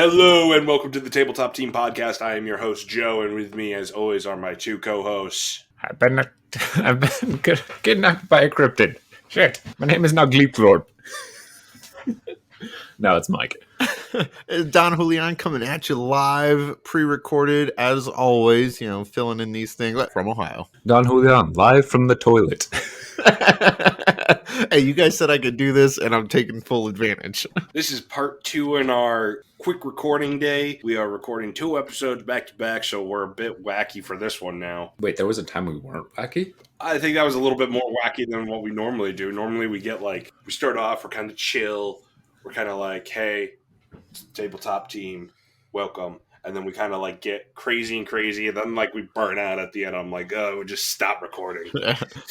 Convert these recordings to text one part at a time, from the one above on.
Hello and welcome to the Tabletop Team Podcast. I am your host, Joe, and with me, as always, are my two co-hosts. I've been kidnapped by a cryptid. Shit, my name is now Gleeplord. No, it's Mike. Don Julian coming at you live, pre-recorded, as always, filling in these things from Ohio. Don Julian, live from the toilet. Hey, you guys said I could do this, and I'm taking full advantage. This is part 2 in our quick recording day. We are recording 2 episodes back-to-back, so we're a bit wacky for this one now. Wait, there was a time we weren't wacky? I think that was a little bit more wacky than what we normally do. Normally we get we start off, we're kind of chill. We're kind of like, hey, it's the Tabletop Team, welcome. And then we kind of get crazy and crazy, and then we burn out at the end. I'm like, oh, we just stop recording.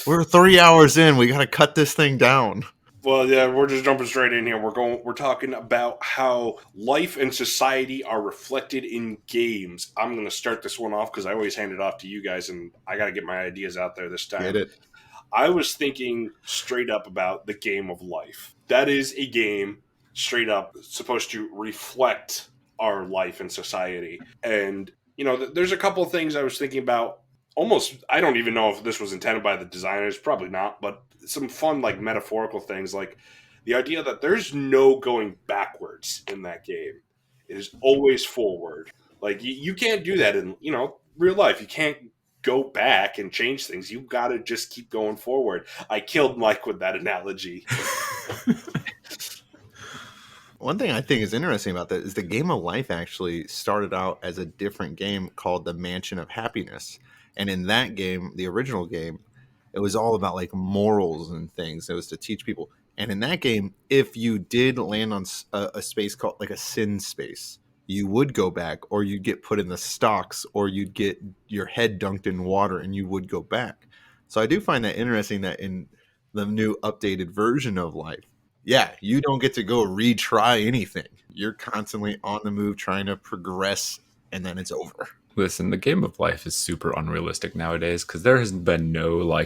We're 3 hours in. We got to cut this thing down. Well, yeah, we're just jumping straight in here. We're talking about how life and society are reflected in games. I'm going to start this one off because I always hand it off to you guys, and I got to get my ideas out there this time. Get it? I was thinking straight up about the game of life. That is a game straight up supposed to reflect our life and society. And, there's a couple of things I was thinking about. Almost, I don't even know if this was intended by the designers, probably not, but some fun, metaphorical things, like the idea that there's no going backwards in that game. It is always forward. You can't do that in, real life. You can't go back and change things. You got to just keep going forward. I killed Mike with that analogy. One thing I think is interesting about that is the game of life actually started out as a different game called the Mansion of Happiness. And in that game, the original game, it was all about morals and things. It was to teach people. And in that game, if you did land on a space called a sin space, you would go back, or you'd get put in the stocks, or you'd get your head dunked in water and you would go back. So I do find that interesting that in the new updated version of life, yeah, you don't get to go retry anything. You're constantly on the move trying to progress, and then it's over. Listen, the game of life is super unrealistic nowadays because there has been no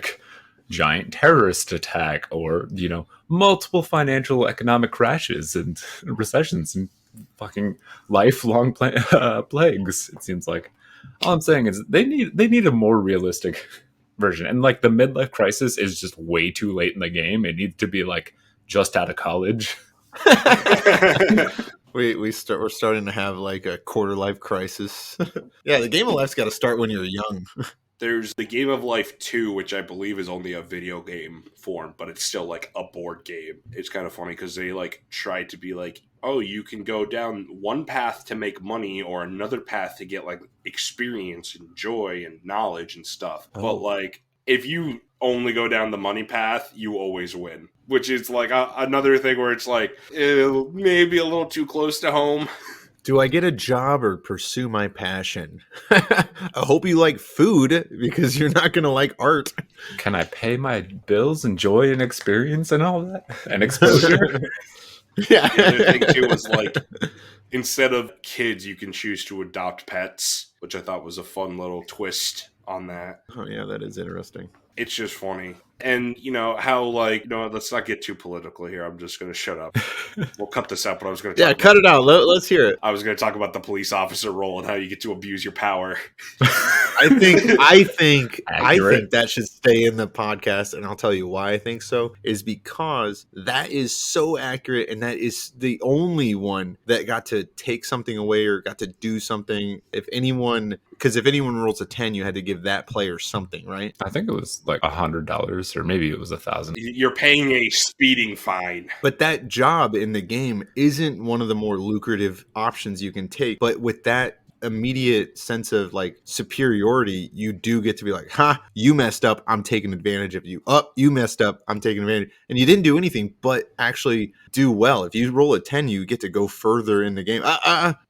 giant terrorist attack or multiple financial economic crashes and recessions and fucking lifelong plagues. It seems like all I'm saying is they need a more realistic version, and the midlife crisis is just way too late in the game. It needs to be just out of college. We're starting to have a quarter life crisis. Yeah, the game of life's got to start when you're young. There's the Game of Life 2, which I believe is only a video game form, but it's still a board game. It's kind of funny because they try to be oh, you can go down one path to make money or another path to get experience and joy and knowledge and stuff. Oh. But if you only go down the money path, you always win. Which is another thing where it's maybe a little too close to home. Do I get a job or pursue my passion? I hope you like food because you're not going to like art. Can I pay my bills and joy and experience and all that? And exposure? Yeah. The other thing too was instead of kids, you can choose to adopt pets, which I thought was a fun little twist on that. Oh yeah, that is interesting. It's just funny. And, how, let's not get too political here. I'm just going to shut up. We'll cut this out, but I was going to talk cut it out. Let's hear it. I was going to talk about the police officer role and how you get to abuse your power. I think that should stay in the podcast, and I'll tell you why I think so, is because that is so accurate, and that is the only one that got to take something away or got to do something. If anyone rolls a 10, you had to give that player something, right? I think it was $100, or maybe it was $1,000. You're paying a speeding fine. But that job in the game isn't one of the more lucrative options you can take. But with that immediate sense of superiority, you do get to be you messed up, I'm taking advantage of you. You messed up, I'm taking advantage. And you didn't do anything but actually do well. If you roll a 10, you get to go further in the game.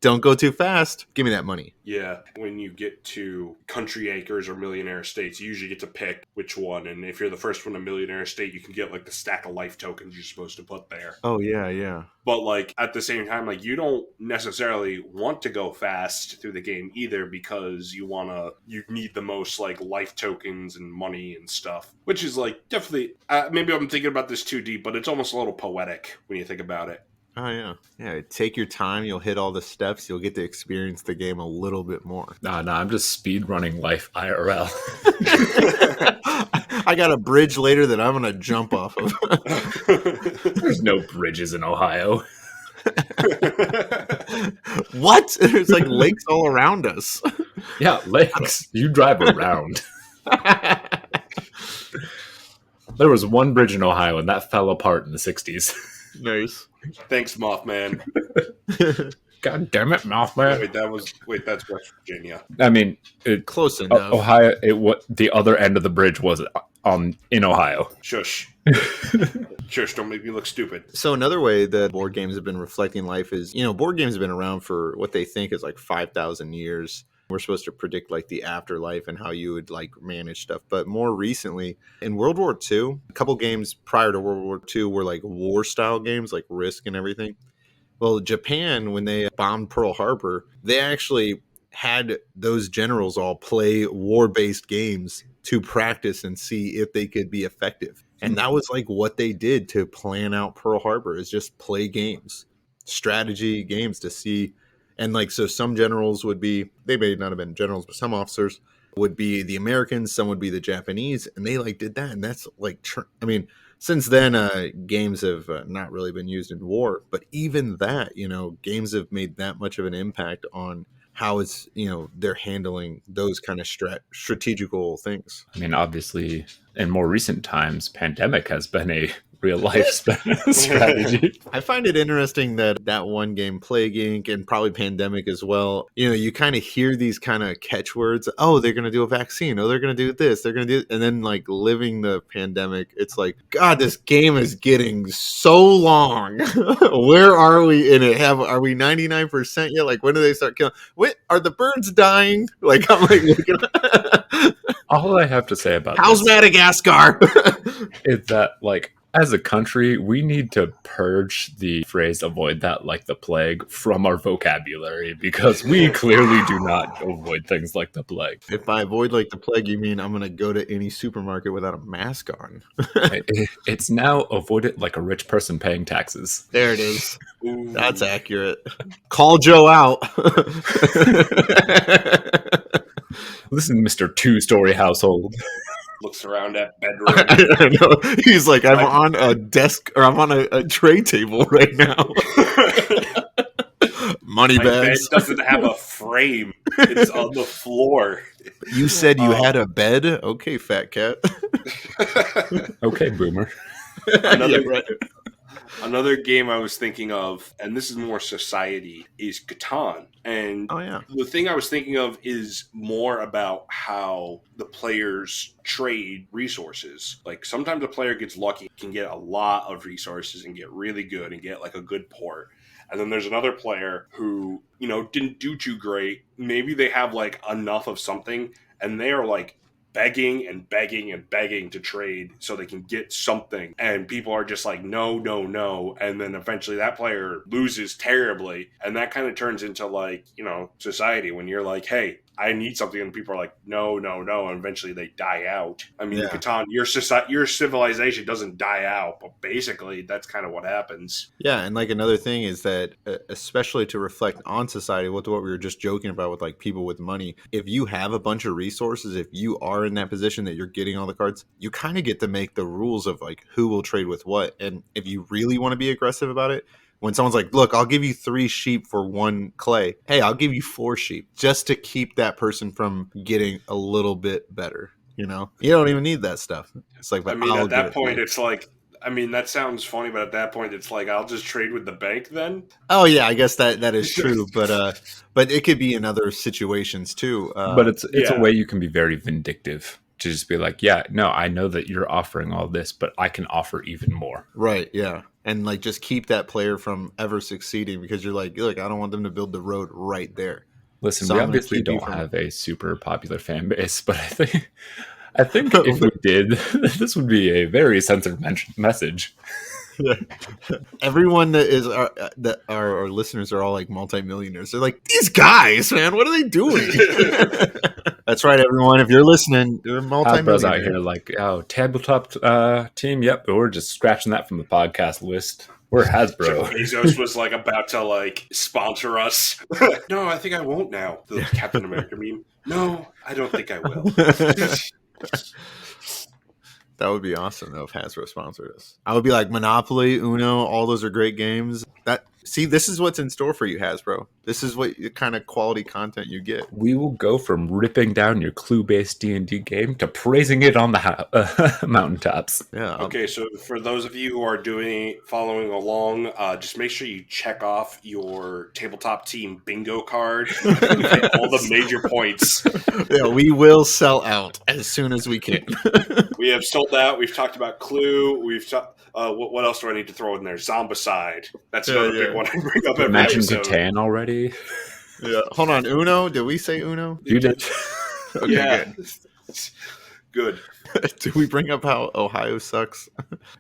Don't go too fast. Give me that money. Yeah, when you get to Country Acres or Millionaire Estates, you usually get to pick which one. And if you're the first one to Millionaire Estate, you can get the stack of life tokens you're supposed to put there. Oh, yeah. But at the same time, you don't necessarily want to go fast through the game either because you need the most life tokens and money and stuff, which is definitely, maybe I'm thinking about this too deep, but it's almost a little poetic when you think about it. Oh yeah. Take your time. You'll hit all the steps. You'll get to experience the game a little bit more. Nah, I'm just speed running life IRL. I got a bridge later that I'm gonna jump off of. There's no bridges in Ohio. What? There's like lakes all around us. Yeah, lakes. You drive around. There was one bridge in Ohio, and that fell apart in the 60s. Nice. Thanks, Mothman. God damn it, Mothman. Wait, that's West Virginia. I mean, Close enough. Ohio. The other end of the bridge was in Ohio. Shush. Shush, don't make me look stupid. So another way that board games have been reflecting life is, board games have been around for what they think is like 5,000 years. We're supposed to predict like the afterlife and how you would like manage stuff. But more recently, in World War II, a couple games prior to World War II were like war style games, like Risk and everything. Well, Japan, when they bombed Pearl Harbor, they actually had those generals all play war-based games to practice and see if they could be effective. And that was like what they did to plan out Pearl Harbor, is just play games, strategy games to see. And like, so some generals would be, they may not have been generals, but some officers would be the Americans, some would be the Japanese, and they like did that. And that's like, since then, games have not really been used in war, but even that, games have made that much of an impact on how it's, they're handling those kind of strategical things. I mean, obviously, in more recent times, pandemic has been a real life strategy. I find it interesting that one game, Plague Inc., and probably Pandemic as well, you kind of hear these kind of catchwords. Oh, they're going to do a vaccine. Oh, they're going to do this. They're going to do, and then like living the pandemic, it's like, God, this game is getting so long. Where are we in it? Are we 99% yet? Like, when do they start killing? What are the birds dying? Like, I'm like looking. All I have to say about how's Madagascar? is that like, as a country, we need to purge the phrase "avoid that like the plague" from our vocabulary, because we clearly do not avoid things like the plague. If by avoid like the plague, you mean I'm going to go to any supermarket without a mask on? It's now avoid it like a rich person paying taxes. There it is. Ooh. That's accurate. Call Joe out. Listen, Mr. Two-Story Household. Looks around at bedroom. I know. He's like, I'm on a desk, or I'm on a tray table right now. Money bags. My bed doesn't have a frame. It's on the floor. You said you had a bed? Okay, fat cat. Okay, boomer. Another game I was thinking of, and this is more society, is Catan. And the thing I was thinking of is more about how the players trade resources. Like, sometimes a player gets lucky, can get a lot of resources and get really good and get like a good port. And then there's another player who, didn't do too great. Maybe they have like enough of something, and they are like begging and begging and begging to trade so they can get something, and people are just like no, and then eventually that player loses terribly, and that kind of turns into like society when you're like, hey, I need something, and people are like no, and eventually they die out. I mean, Catan, your civilization doesn't die out, but basically that's kind of what happens. Yeah, and like another thing is that, especially to reflect on society, with what we were just joking about with like people with money, if you have a bunch of resources, if you are in that position that you're getting all the cards, you kind of get to make the rules of like who will trade with what. And if you really want to be aggressive about it, when someone's like, look, I'll give you 3 sheep for 1 clay. Hey, I'll give you 4 sheep just to keep that person from getting a little bit better. You don't even need that stuff. It's like, but at that point, it's like, that sounds funny, but at that point, it's like, I'll just trade with the bank then. Oh yeah, I guess that is true, but it could be in other situations too. But it's a way you can be very vindictive. To just be like, yeah, no, I know that you're offering all this, but I can offer even more. Right, yeah. And like just keep that player from ever succeeding, because you're like, look, I don't want them to build the road right there. Listen, so we obviously don't have a super popular fan base, but I think if we did, this would be a very censored message. Yeah. Everyone that our listeners are all like multimillionaires. They're like, these guys, man, what are they doing? That's right, everyone. If you're listening, you're multimillionaires out here like, oh, tabletop team. Yep, we're just scratching that from the podcast list. We're Jeff Hasbro. Bezos was like about to like sponsor us. No, I think I won't now. The Captain America meme. No, I don't think I will. That would be awesome though if Hasbro sponsored us. I would be like Monopoly, Uno, all those are great games. This is what's in store for you, Hasbro. This is what kind of quality content you get. We will go from ripping down your clue-based D&D game to praising it on the mountaintops. Yeah. Okay, so for those of you who are following along, just make sure you check off your tabletop team bingo card. You've hit all the major points. Yeah, we will sell out as soon as we can. We have sold out. We've talked about Clue. What else do I need to throw in there? Zombicide. That's another big one I bring up every Imagine episode. Catan already. Yeah. Hold on, Uno. Did we say Uno? You did. Okay, Yeah. Good. Did we bring up how Ohio sucks?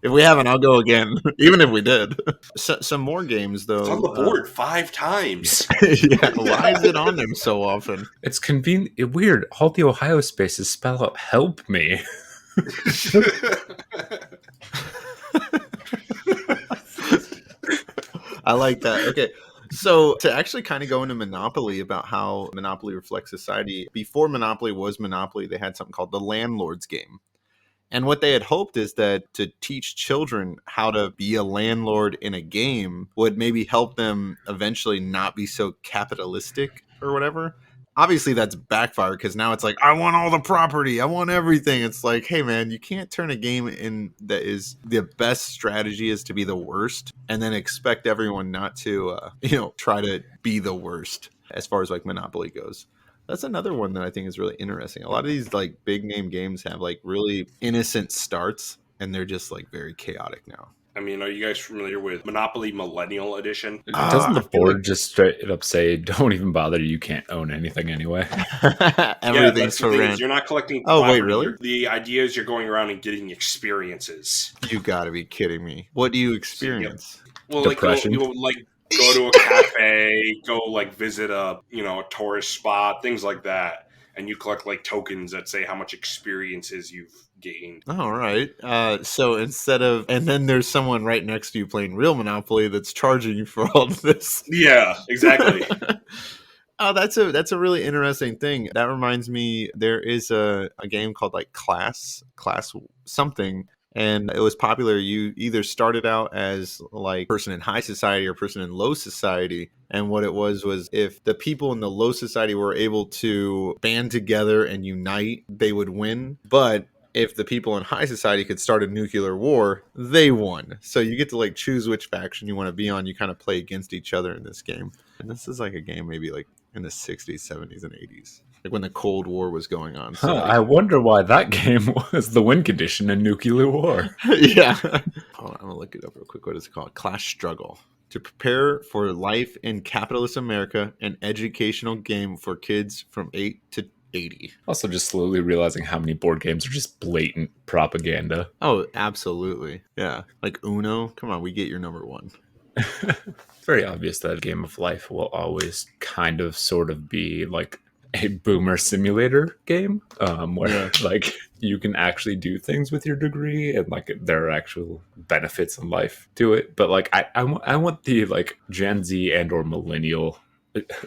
If we haven't, I'll go again. Even if we did. Some more games though. It's on the board 5 times. Yeah. Why is it on them so often? It's convenient. Weird. All the Ohio spaces spell out "help me." I like that. Okay. So to actually kind of go into Monopoly about how Monopoly reflects society, before Monopoly was Monopoly, they had something called the Landlord's Game. And what they had hoped is that to teach children how to be a landlord in a game would maybe help them eventually not be so capitalistic or whatever. Obviously, that's backfired because now it's like, I want all the property. I want everything. It's like, hey, man, you can't turn a game in that is the best strategy is to be the worst and then expect everyone not to, try to be the worst as far as like Monopoly goes. That's another one that I think is really interesting. A lot of these like big name games have like really innocent starts and they're just like very chaotic now. I mean, are you guys familiar with Monopoly Millennial Edition? Doesn't the I feel board like- just straight up say, "Don't even bother. You can't own anything anyway"? Everything's the for thing is, rent. you're not collecting Oh, property. wait, really? The idea is you're going around and getting experiences. You got to be kidding me. What do you experience? Well, Depression. like you'll like go to a cafe, go like visit a tourist spot, things like that, and you collect like tokens that say how much experiences you've gained. All right. So instead of, and then there's someone right next to you playing real Monopoly that's charging you for all of this. Yeah, exactly. Oh, that's a really interesting thing. That reminds me, there is a game called like Class something, and it was popular. You either started out as like person in high society or person in low society, and what it was if the people in the low society were able to band together and unite, they would win. But if the people in high society could start a nuclear war, they won. So you get to like choose which faction you want to be on. You kind of play against each other in this game. And this is like a game maybe like in the 60s, 70s, and 80s. Like when the Cold War was going on. So I wonder why that game was the win condition in nuclear war. yeah. Hold on, I'm going to look it up real quick. What is it called? Class Struggle. To prepare for life in capitalist America, an educational game for kids from 8 to 80. Also, just slowly realizing how many board games are just blatant propaganda. Oh, absolutely. Yeah. Like Uno. Come on, we get your number one. Very obvious that Game of Life will always kind of sort of be like a boomer simulator game where like you can actually do things with your degree and like there are actual benefits in life to it. But like I want the like Gen Z and or millennial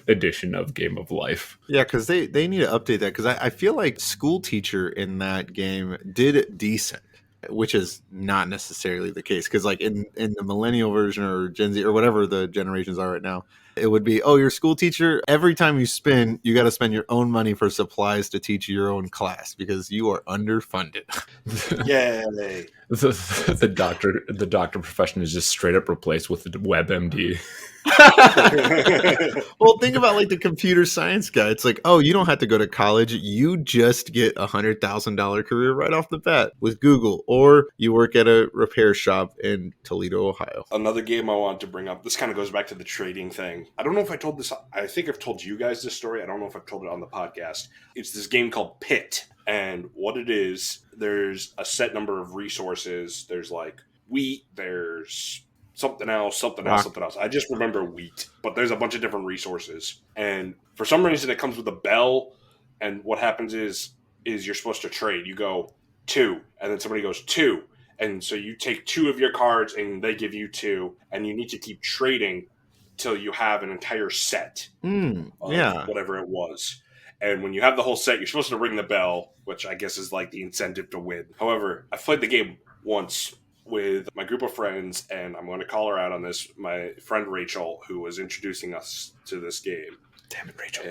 edition of Game of Life. Yeah, because they need to update that because I feel like School Teacher in that game did decent, which is not necessarily the case because like in the millennial version or Gen Z or whatever the generations are right now, it would be, oh, your school teacher, every time you spin, you got to spend your own money for supplies to teach your own class because you are underfunded. Yay. The doctor profession is just straight up replaced with the WebMD. Well, think about like the computer science guy. It's like, oh, you don't have to go to college. You just get $100,000 career right off the bat with Google, or you work at a repair shop in Toledo, Ohio. Another game I wanted to bring up. This kind of goes back to the trading thing. I don't know if I told this. I think I've told you guys this story. I don't know if I've told it on the podcast. It's this game called Pit. And what it is, there's a set number of resources. There's like wheat, there's something else. I just remember wheat, but there's a bunch of different resources. And for some reason, it comes with a bell. And what happens is you're supposed to trade. You go 2, and then somebody goes 2, And so you take 2 of your cards and they give you 2, and you need to keep trading till you have an entire set of Yeah. whatever it was. And when you have the whole set, you're supposed to ring the bell, which I guess is like the incentive to win. However, I played the game once with my group of friends, and I'm going to call her out on this. My friend Rachel, who was introducing us to this game. Damn it, Rachel.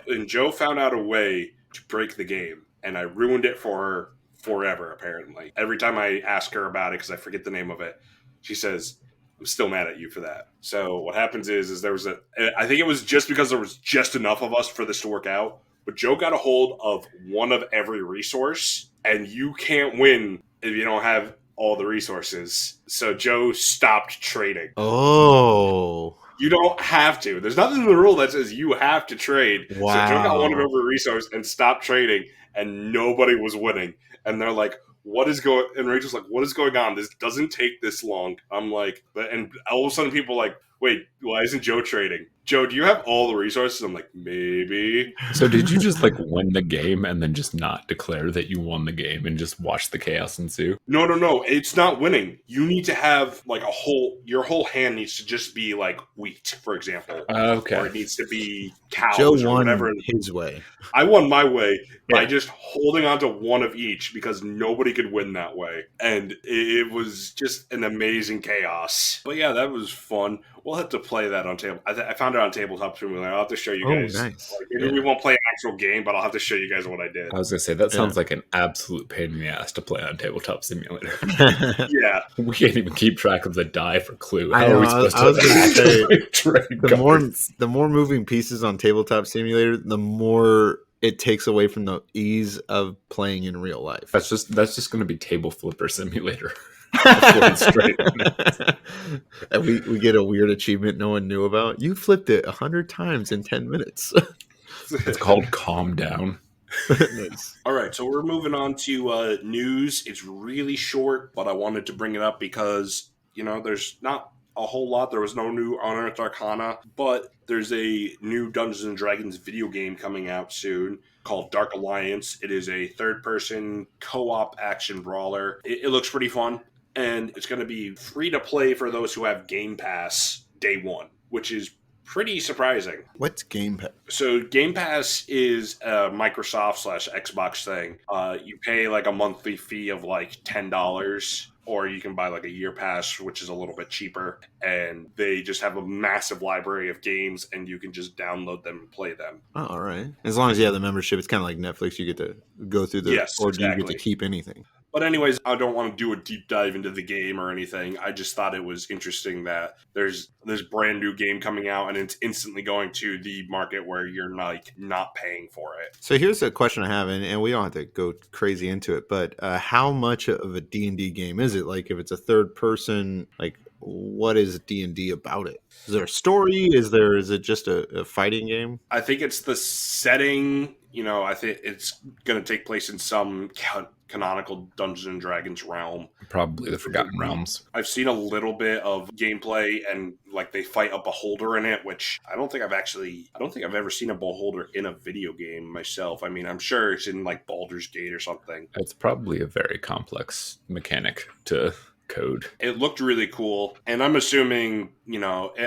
And Joe found out a way to break the game, and I ruined it for her forever, apparently. Every time I ask her about it, because I forget the name of it, she says, I'm still mad at you for that. So what happens is there was I think it was just because there was just enough of us for this to work out, but Joe got a hold of one of every resource, and you can't win if you don't have all the resources. So Joe stopped trading. Oh. You don't have to. There's nothing in the rule that says you have to trade. Wow. So Joe got one of every resource and stopped trading, and nobody was winning. And they're like, what is going, and Rachel's like, what is going on? This doesn't take this long. I'm like, and all of a sudden people are like, wait, why isn't Joe trading? Joe, do you have all the resources? I'm like, maybe. So did you just like win the game and then just not declare that you won the game and just watch the chaos ensue? No. It's not winning. You need to have like your whole hand needs to just be like wheat, for example. Okay. Or it needs to be cows Joe or won whatever. his way. I won my way by Yeah. just holding on to one of each because nobody could win that way. And it was just an amazing chaos. But yeah, that was fun. We'll have to play that on table. I found it on Tabletop Simulator. I'll have to show you guys. Nice. Like, maybe we won't play an actual game, but I'll have to show you guys what I did. I was gonna say that sounds like an absolute pain in the ass to play on Tabletop Simulator. Yeah. We can't even keep track of the die for Clue. I How know, are we I supposed was to gonna say, trade the more moving pieces on Tabletop Simulator, the more it takes away from the ease of playing in real life. That's just going to be Table Flipper Simulator. And we get a weird achievement no one knew about. You flipped it 100 times in 10 minutes. It's called Calm Down. Nice. All right, so we're moving on to news. It's really short, but I wanted to bring it up because, there's not a whole lot. There was no new Unearthed Arcana, but there's a new Dungeons & Dragons video game coming out soon called Dark Alliance. It is a third-person co-op action brawler. It looks pretty fun, and it's going to be free to play for those who have Game Pass day one, which is pretty surprising. What's Game Pass? So Game Pass is a Microsoft/Xbox thing. You pay like a monthly fee of like $10, or you can buy like a year pass, which is a little bit cheaper. And they just have a massive library of games, and you can just download them and play them. Oh, all right. As long as you have the membership, it's kind of like Netflix. You get to go through the, Yes, or do you get exactly. to keep anything? But anyways, I don't want to do a deep dive into the game or anything. I just thought it was interesting that there's this brand new game coming out, and it's instantly going to the market where you're not paying for it. So here's a question I have, and we don't have to go crazy into it, but how much of a D&D game is it? Like, if it's a third person, like, what is D&D about it? Is there a story? Is it just a fighting game? I think it's the setting. I think it's going to take place in some canonical Dungeons & Dragons realm. Probably the Forgotten Realms. I've seen a little bit of gameplay, and like they fight a beholder in it, which I don't think I've ever seen a beholder in a video game myself. I mean, I'm sure it's in like Baldur's Gate or something. It's probably a very complex mechanic to code. It looked really cool, and I'm assuming,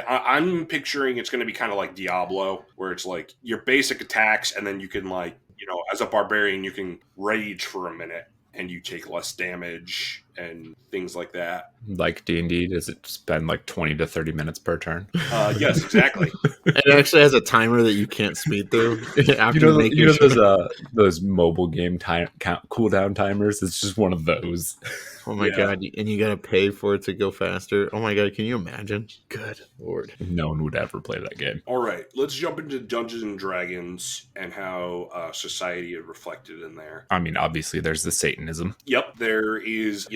I'm picturing it's going to be kind of like Diablo, where it's like your basic attacks, and then you can as a barbarian, you can rage for a minute, and you take less damage and things like that. Like D&D, does it spend like 20 to 30 minutes per turn? Yes, exactly. It actually has a timer that you can't speed through. After those mobile game cooldown timers? It's just one of those. Oh my God. And you got to pay for it to go faster. Oh my God. Can you imagine? Good Lord. No one would ever play that game. All right, let's jump into Dungeons and Dragons and how society is reflected in there. I mean, obviously there's the Satanism. Yep, there is,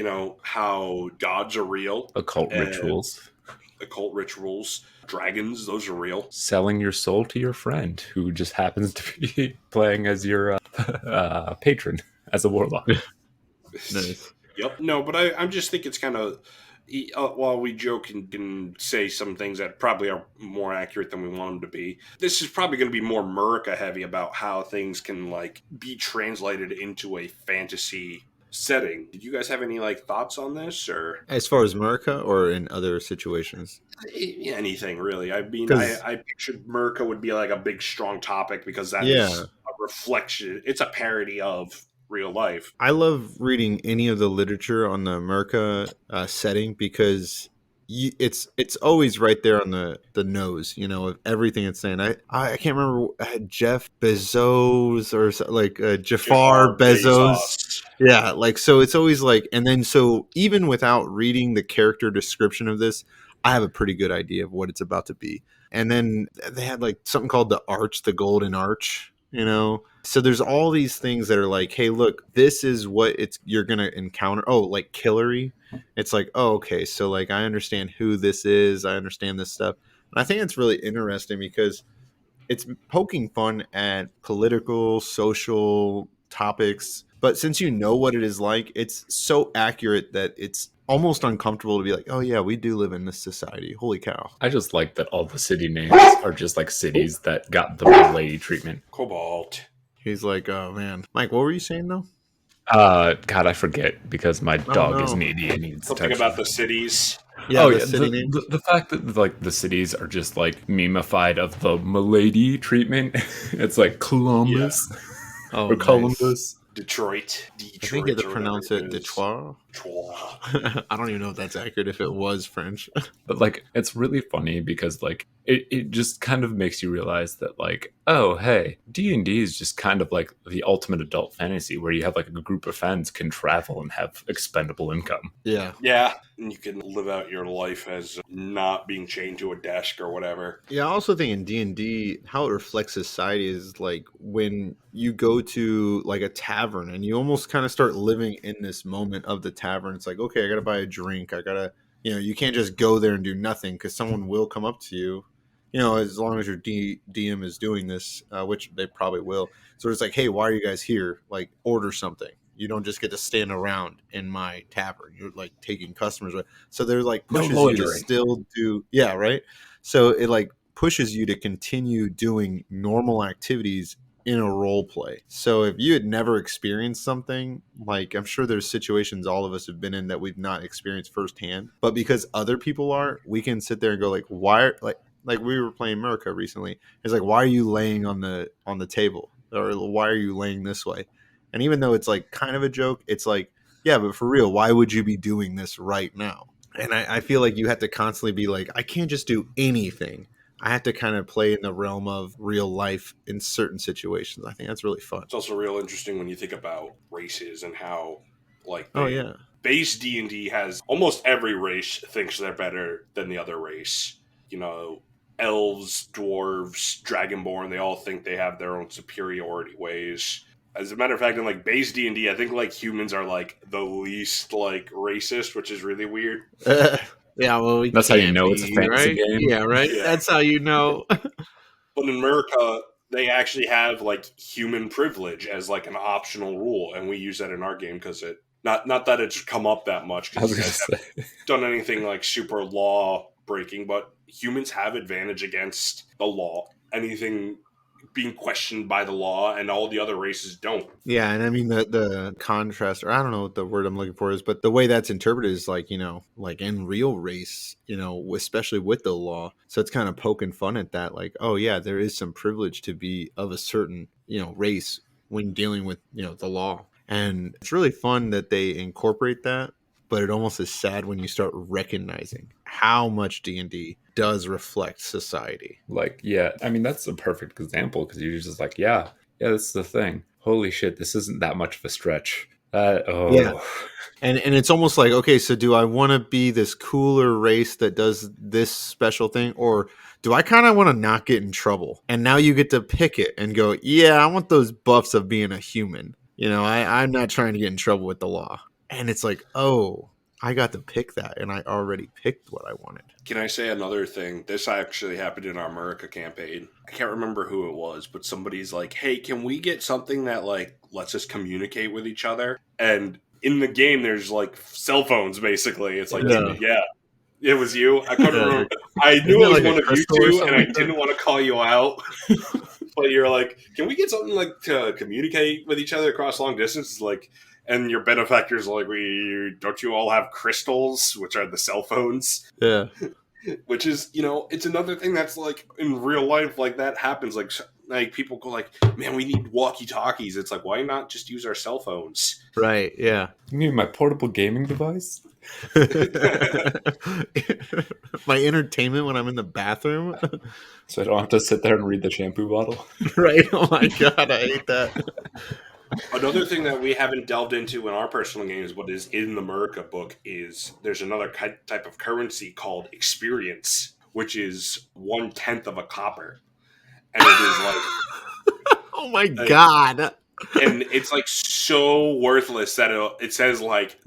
how gods are real. Occult rituals. Dragons, those are real. Selling your soul to your friend who just happens to be playing as your patron as a warlock. Nice. Yep. No, but I'm just think it's kind of, while we joke and can say some things that probably are more accurate than we want them to be, this is probably going to be more Murica heavy about how things can be translated into a fantasy setting. Did you guys have any like thoughts on this, or As far as America or in other situations? anything really? I mean, Because I pictured America would be like a big, strong topic because that yeah, is a reflection. It's a parody of real life. I love reading any of the literature on the America setting because it's always right there on the nose, of everything it's saying. I can't remember Jeff Bezos or like Jafar Jafar Bezos. Bezos. Yeah, like so it's always like, and then so even without reading the character description of this, I have a pretty good idea of what it's about to be. And then they had like something called the Arch, the Golden Arch, So there's all these things that are like, hey, look, this is what you're gonna encounter. Oh, like Killary. It's like, oh, okay, so like I understand who this is, I understand this stuff. And I think it's really interesting because it's poking fun at political, social topics. But since you know what it is like, it's so accurate that it's almost uncomfortable to be like, oh yeah, we do live in this society. Holy cow. I just like that all the city names are just like cities that got the lady treatment. Cobalt. He's like, oh man. Mike, what were you saying though? God, I forget because my dog is needy and needs Something attention. about the cities. Yeah, Yeah, city names. the fact that like the cities are just like memified of the milady treatment. It's like Columbus Oh, or Columbus. Detroit. I think you have to or pronounce whatever it is. Detroit. I don't even know if that's accurate if it was French. But like it's really funny because like it just kind of makes you realize that like, oh hey, D&D is just kind of like the ultimate adult fantasy where you have like a group of friends can travel and have expendable income. Yeah. Yeah, and you can live out your life as not being chained to a desk or whatever. Yeah, I also think in D&D, how it reflects society is like when you go to like a tavern and you almost kind of start living in this moment of the tavern. It's like, okay, I got to buy a drink. I got to, you can't just go there and do nothing because someone will come up to you, as long as your DM is doing this, which they probably will. So it's like, hey, why are you guys here? Like, order something. You don't just get to stand around in my tavern. You're like taking customers. So they're like pushes you to still do, yeah, right. So it like pushes you to continue doing normal activities in a role play. So if you had never experienced something, like I'm sure there's situations all of us have been in that we've not experienced firsthand, but because other people are, we can sit there and go like, why, like we were playing America recently. It's like, why are you laying on the table, or why are you laying this way? And even though it's like kind of a joke, it's like, yeah, but for real, why would you be doing this right now? And I feel like you have to constantly be like, I can't just do anything. I have to kind of play in the realm of real life in certain situations. I think that's really fun. It's also real interesting when you think about races and how, like, yeah, base D&D has almost every race thinks they're better than the other race. Elves, dwarves, dragonborn, they all think they have their own superiority ways. As a matter of fact, in like base D&D, I think like humans are like the least like racist, which is really weird. Yeah, well, that's how you know it's a fantasy right? game. Yeah, right. Yeah. That's how you know. But in America, they actually have like human privilege as like an optional rule, and we use that in our game because it not that it's come up that much because you guys haven't done anything like super law breaking, but humans have advantage against the law. Anything being questioned by the law, and all the other races don't. Yeah, and I mean the contrast, or I don't know what the word I'm looking for is, but the way that's interpreted is like, like in real race, especially with the law. So it's kind of poking fun at that, like, oh yeah, there is some privilege to be of a certain, race when dealing with, the law. And it's really fun that they incorporate that, but it almost is sad when you start recognizing how much D&D does reflect society. Like, yeah, I mean, that's a perfect example because you're just like, yeah, that's the thing. Holy shit, this isn't that much of a stretch. Yeah. And it's almost like, okay, so do I want to be this cooler race that does this special thing, or do I kind of want to not get in trouble? And now you get to pick it and go, yeah, I want those buffs of being a human. I'm not trying to get in trouble with the law. And it's like, oh, I got to pick that, and I already picked what I wanted. Can I say another thing? This actually happened in our America campaign. I can't remember who it was, but somebody's like, hey, can we get something that like lets us communicate with each other? And in the game, there's like cell phones, basically. It's like, yeah, it was you. I couldn't remember. I knew it was like one of you two, and I didn't want to call you out. But you're like, can we get something like to communicate with each other across long distance? It's like, And your benefactors are like, don't you all have crystals, which are the cell phones? Yeah. Which is, it's another thing that's like in real life, like that happens. Like people go like, man, we need walkie-talkies. It's like, why not just use our cell phones? Right. Yeah. You mean my portable gaming device? My entertainment when I'm in the bathroom. So I don't have to sit there and read the shampoo bottle. Right. Oh my God, I hate that. Another thing that we haven't delved into in our personal games, but is in the America book, is there's another type of currency called experience, which is 1/10 of a copper. And it is like, oh my God. And it's like so worthless that it says like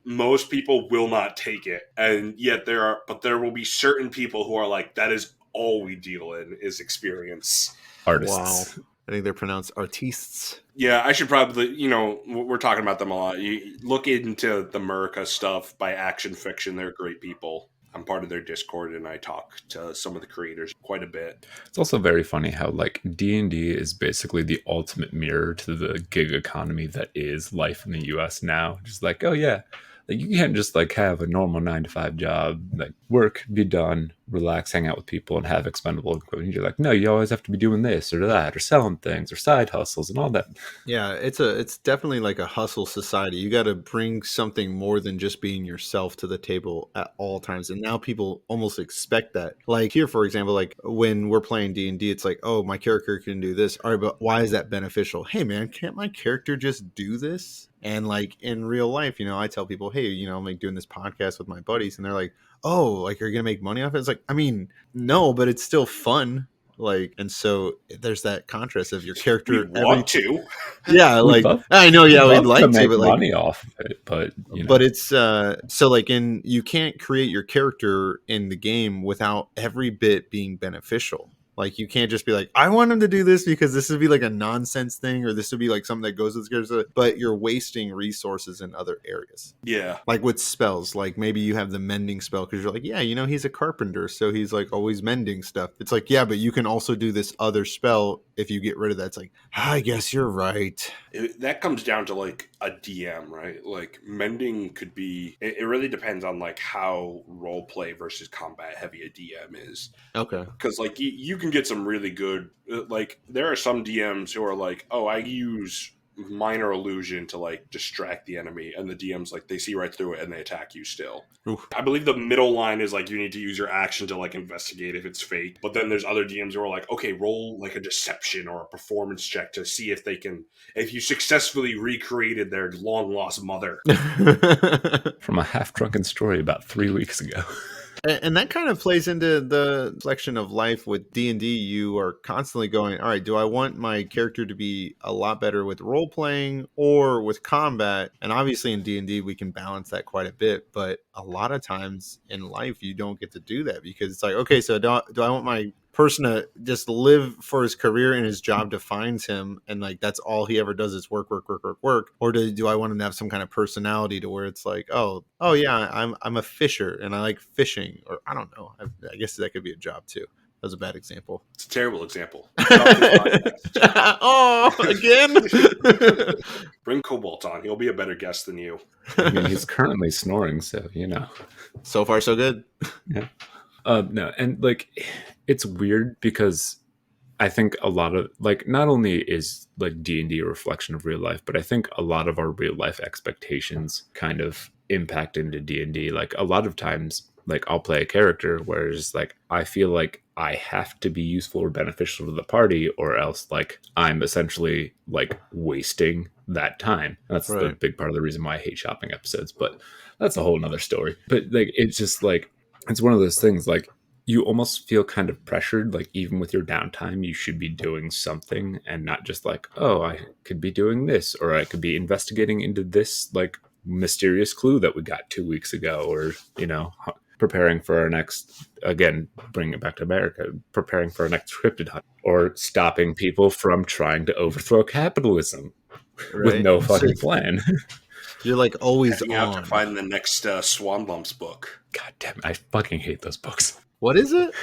most people will not take it, and yet there will be certain people who are like, that is all we deal in is experience. Artists. Wow. I think they're pronounced artistes. Yeah, I should probably, we're talking about them a lot. You look into the America stuff by Action Fiction. They're great people. I'm part of their Discord, and I talk to some of the creators quite a bit. It's also very funny how like D&D is basically the ultimate mirror to the gig economy that is life in the US now. Just like, oh yeah, like you can't just like have a normal 9-to-5 job, like work, be done, relax, hang out with people, and have expendable equipment. You're like, no, you always have to be doing this or that, or selling things, or side hustles, and all that. Yeah, it's definitely like a hustle society. You got to bring something more than just being yourself to the table at all times. And now people almost expect that. Like here, for example, like when we're playing D&D, it's like, oh, my character can do this. All right, but why is that beneficial? Hey, man, can't my character just do this? And like in real life, I tell people, hey, I'm like doing this podcast with my buddies, and they're like, oh, like are you gonna make money off it? It's like, I mean, no, but it's still fun. Like, and so there's that contrast of your character. We want to. Yeah, like I know, yeah, we'd like to make but like money off of it, but but it's so like you can't create your character in the game without every bit being beneficial. Like you can't just be like, I want him to do this because this would be like a nonsense thing, or this would be like something that goes with the character, but you're wasting resources in other areas. Yeah. Like with spells, like maybe you have the mending spell because you're like, yeah, he's a carpenter, so he's like always mending stuff. It's like, yeah, but you can also do this other spell if you get rid of that. It's like, I guess you're right. That comes down to like a DM, right? Like mending could be, it really depends on like how role play versus combat heavy a DM is. Okay. Because like you can get some really good, like there are some DMs who are like, oh, I use minor illusion to like distract the enemy, and the DM's like, they see right through it and they attack you still. Oof. I believe the middle line is like you need to use your action to like investigate if it's fake, but then there's other DMs who are like, okay, roll like a deception or a performance check to see if you successfully recreated their long lost mother from a half drunken story about 3 weeks ago. And that kind of plays into the selection of life with D&D. You are constantly going, all right, do I want my character to be a lot better with role playing or with combat? And obviously in D&D, we can balance that quite a bit. But a lot of times in life, you don't get to do that because it's like, okay, so do I want my person to just live for his career and his job defines him, and like that's all he ever does is work, or do I want him to have some kind of personality to where it's like, oh yeah, I'm a fisher and I like fishing, or I don't know, I guess that could be a job too. That was a bad example. It's a terrible example. Oh, again. Bring Cobalt on, he'll be a better guest than you. I mean, he's currently snoring, so so far so good. Yeah. No, and like it's weird because I think a lot of like not only is like D&D a reflection of real life, but I think a lot of our real life expectations kind of impact into D&D. Like a lot of times, like I'll play a character whereas like I feel like I have to be useful or beneficial to the party, or else like I'm essentially like wasting that time. That's right. The big part of the reason why I hate shopping episodes, but that's a whole nother story. But like it's just like it's one of those things like you almost feel kind of pressured, like even with your downtime, you should be doing something and not just like, oh, I could be doing this, or I could be investigating into this like mysterious clue that we got 2 weeks ago, or, preparing for our next, again, bring it back to America, preparing for our next cryptid hunt, or stopping people from trying to overthrow capitalism with no fucking plan. You're like always on. Out to find the next Swan Lumps book. God damn it, I fucking hate those books. What is it?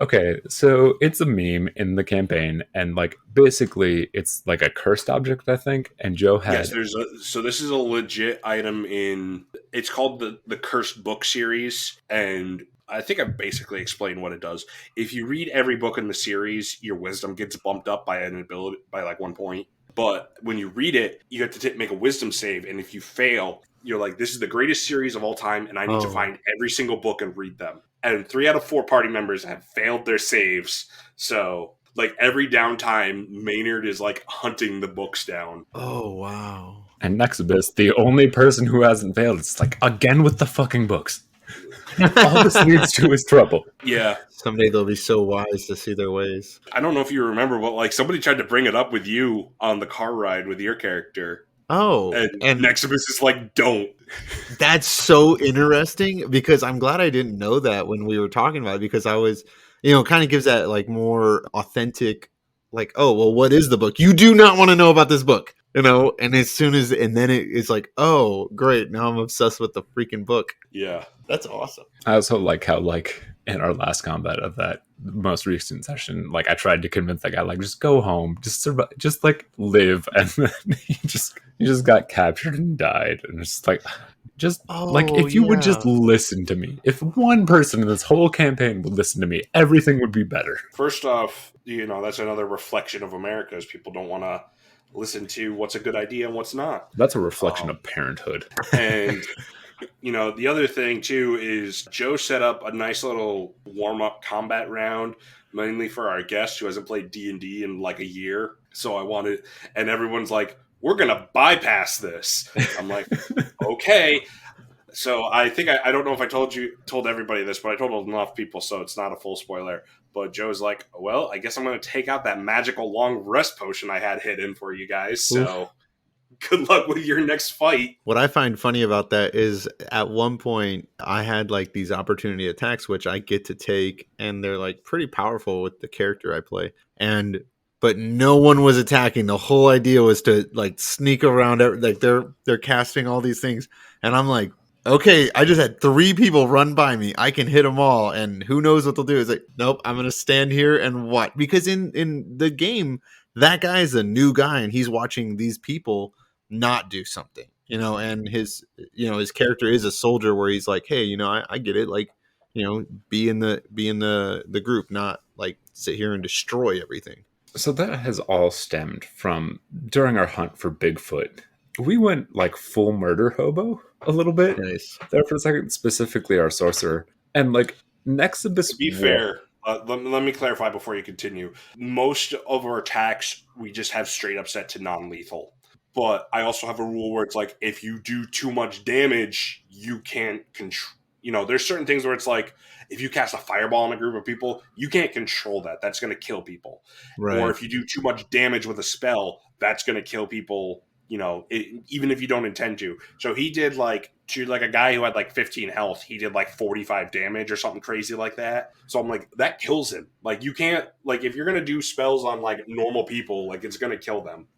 Okay, so it's a meme in the campaign, and like basically it's like a cursed object, I think. And Joe Yes, had so this is a legit item in it's called the Cursed Book series, and I think I've basically explained what it does. If you read every book in the series, your wisdom gets bumped up by an ability by like 1 point. But when you read it, you have to make a wisdom save, and if you fail, you're like, "This is the greatest series of all time, and I need to Oh, find every single book and read them." And 3 out of 4 party members have failed their saves, so like every downtime, Maynard is like hunting the books down. oh wow. and Nexibus, the only person who hasn't failed. It's like again with the fucking books. All this leads to is trouble. Yeah, Someday they'll be so wise to see their ways. I don't know if you remember, but like somebody tried to bring it up with you on the car ride with your character, Oh, and and Nexibus is like, "Don't." that's so interesting because I'm glad I didn't know that when we were talking about it because I was, kind of gives that like more authentic, like, oh, well, what is the book? You do not want to know about this book, and as soon as, and then it's like, oh, great. Now I'm obsessed with the freaking book. Yeah, That's awesome. I also like how like in our last combat of that most recent session, like I tried to convince that guy, like just go home, just survive, just like live, and then he just got captured and died, and it's just like just like Oh, if you would just yeah. listen to me, if one person in this whole campaign would listen to me, everything would be better. first off, that's another reflection of America is people don't want to listen to what's a good idea and what's not. That's a reflection of parenthood. And the other thing too is Joe set up a nice little warm-up combat round mainly for our guest who hasn't played D&D in like a year. So I wanted, and everyone's like, "We're gonna bypass this." I'm like, "Okay." So I think I don't know if I told everybody this, but I told enough people, so it's not a full spoiler. But Joe's like, "Well, I guess I'm going to take out that magical long rest potion I had hidden for you guys. So good luck with your next fight." What I find funny about that is at one point I had like these opportunity attacks which I get to take and they're like pretty powerful with the character I play. But no one was attacking. The whole idea was to like sneak around like they're casting all these things and I'm like, "Okay, I just had 3 people run by me. I can hit them all and who knows what they'll do." It's like, "Nope, I'm going to stand here and what?" Because in the game that guy is a new guy and he's watching these people not do something, and his character is a soldier where he's like, "Hey, I get it, like, be in the group, not like sit here and destroy everything." So that has all stemmed from during our hunt for Bigfoot. We went like full murder hobo a little bit Nice. there for a second, specifically our sorcerer. And like Nexibus. To be fair, let me clarify before you continue. Most of our attacks, we just have straight up set to non-lethal. But I also have a rule where it's like, if you do too much damage, you can't control. There's certain things where it's like, if you cast a fireball on a group of people, you can't control that. That's going to kill people. Right. Or if you do too much damage with a spell, that's going to kill people. Even if you don't intend to. So he did to a guy who had like 15 health, he did like 45 damage or something crazy like that. So I'm like, that kills him. Like you can't, like if you're going to do spells on like normal people, like it's going to kill them.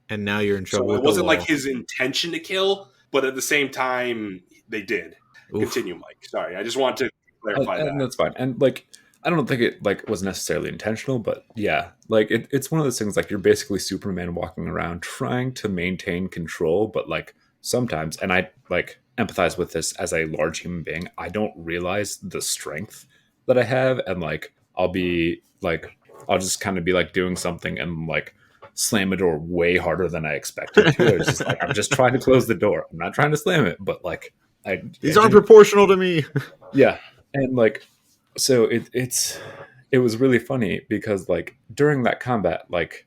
And now you're in trouble. So it with wasn't the like law. his intention to kill, but at the same time, they did. Oof. Continue, Mike. Sorry, I just want to clarify And that. that's fine. And like I don't think it like was necessarily intentional, but yeah, like it's one of those things like you're basically Superman walking around trying to maintain control, but like sometimes, and I like empathize with this as a large human being, I don't realize the strength that I have, and like I'll just kind of be like doing something and like slam a door way harder than I expected to. It's just like I'm just trying to close the door. I'm not trying to slam it, but like These aren't proportional to me. yeah, and like so it was really funny because like during that combat, like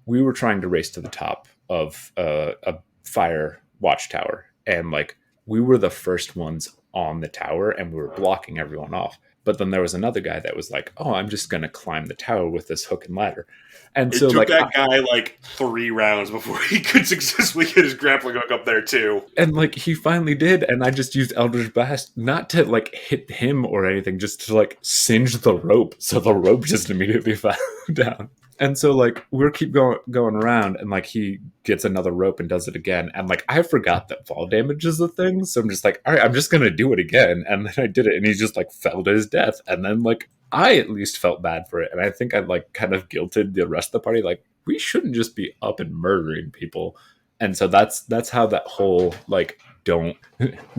we were trying to race to the top of a fire watchtower, and like we were the first ones on the tower, and we were blocking everyone off. But then there was another guy that was like, "Oh, I'm just gonna climb the tower with this hook and ladder." And It so took like that guy like 3 rounds before he could successfully get his grappling hook up there too. and like he finally did, and I just used Eldritch Blast not to like hit him or anything, just to like singe the rope, so the rope just immediately fell down. And so like we're keep going around, and like he gets another rope and does it again, and like I forgot that fall damage is a thing, so I'm just like, all right, I'm just gonna do it again, and then I did it, and he just like fell to his death, and then like I at least felt bad for it, and I think I like kind of guilted the rest of the party. Like, we shouldn't just be up and murdering people, and so that's how that whole like don't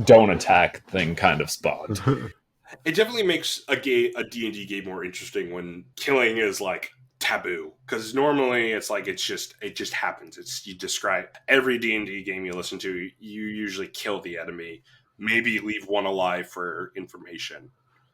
attack thing kind of spawned. It definitely makes a D&D game more interesting when killing is like taboo, because normally it's like it just happens. It's, you describe every D&D game you listen to, you usually kill the enemy, maybe leave one alive for information.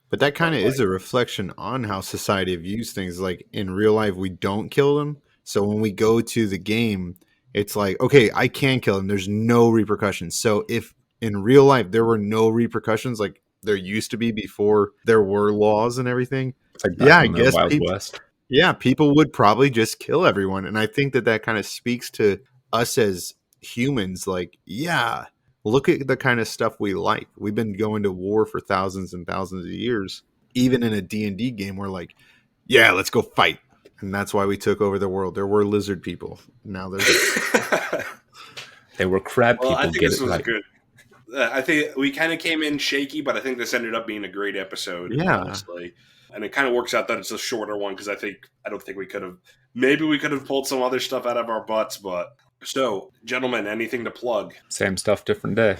But that kind of is a reflection on how society views things. Like in real life, we don't kill them. So when we go to the game, it's like, okay, I can kill them. There's no repercussions. So if in real life there were no repercussions, like there used to be before there were laws and everything, It's like yeah, back I in the guess Wild West. yeah, people would probably just kill everyone. And I think that kind of speaks to us as humans. Like, yeah, look at the kind of stuff we like. We've been going to war for thousands and thousands of years. Even in a D&D game, we're like, yeah, let's go fight. And that's why we took over the world. There were lizard people. Now there's They were crab people. Well, I think get this it was right. a good. I think we kind of came in shaky, but I think this ended up being a great episode. Yeah. Honestly, and it kind of works out that it's a shorter one because I don't think we could have. Maybe we could have pulled some other stuff out of our butts, but so, gentlemen, anything to plug? Same stuff, different day.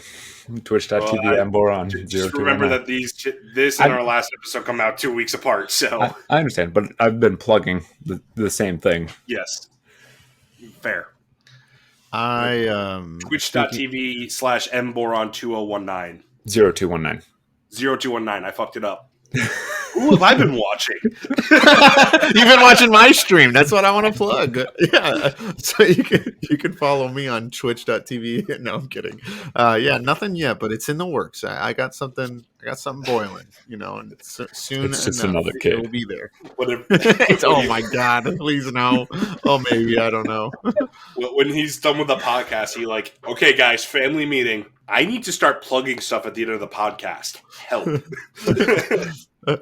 Twitch.tv Well, and Boron. Just remember that this and our last episode come out 2 weeks apart. So I understand, but I've been plugging the same thing. yes, fair. I Twitch.tv/mboron2019. 0219. 0219. I fucked it up. Who have I been watching? You've been watching my stream. That's what I want to plug. Yeah. So you can follow me on twitch.tv. No, I'm kidding. Yeah, nothing yet, but it's in the works. I got something boiling, and soon It's just enough, another kid. it will be there. Whatever. Oh my God, please no. Oh, maybe, I don't know. When he's done with the podcast, he like, okay, guys, family meeting. I need to start plugging stuff at the end of the podcast. Help.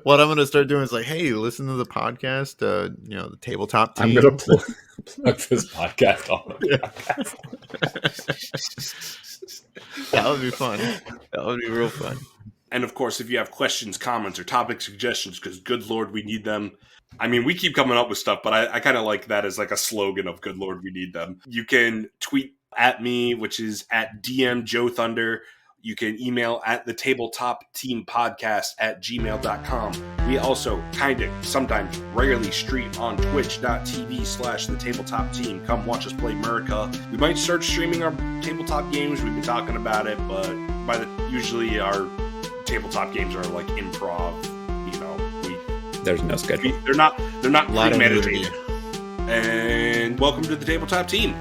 What I'm going to start doing is like, hey, listen to the podcast, the tabletop team. I'm going to plug this podcast on the podcast. That would be fun. That would be real fun. And of course, if you have questions, comments, or topic suggestions, because good Lord, we need them. I mean, we keep coming up with stuff, but I kind of like that as like a slogan of good Lord, we need them. You can tweet at me, which is at DM Joe Thunder. You can email at thetabletopteampodcast@gmail.com. We also sometimes rarely stream on twitch.tv/thetabletopteam. Come watch us play Murica. We might start streaming our tabletop games. We've been talking about it, but usually our tabletop games are like improv. There's no schedule. They're not premeditated. Nudity. And welcome to the Tabletop Team.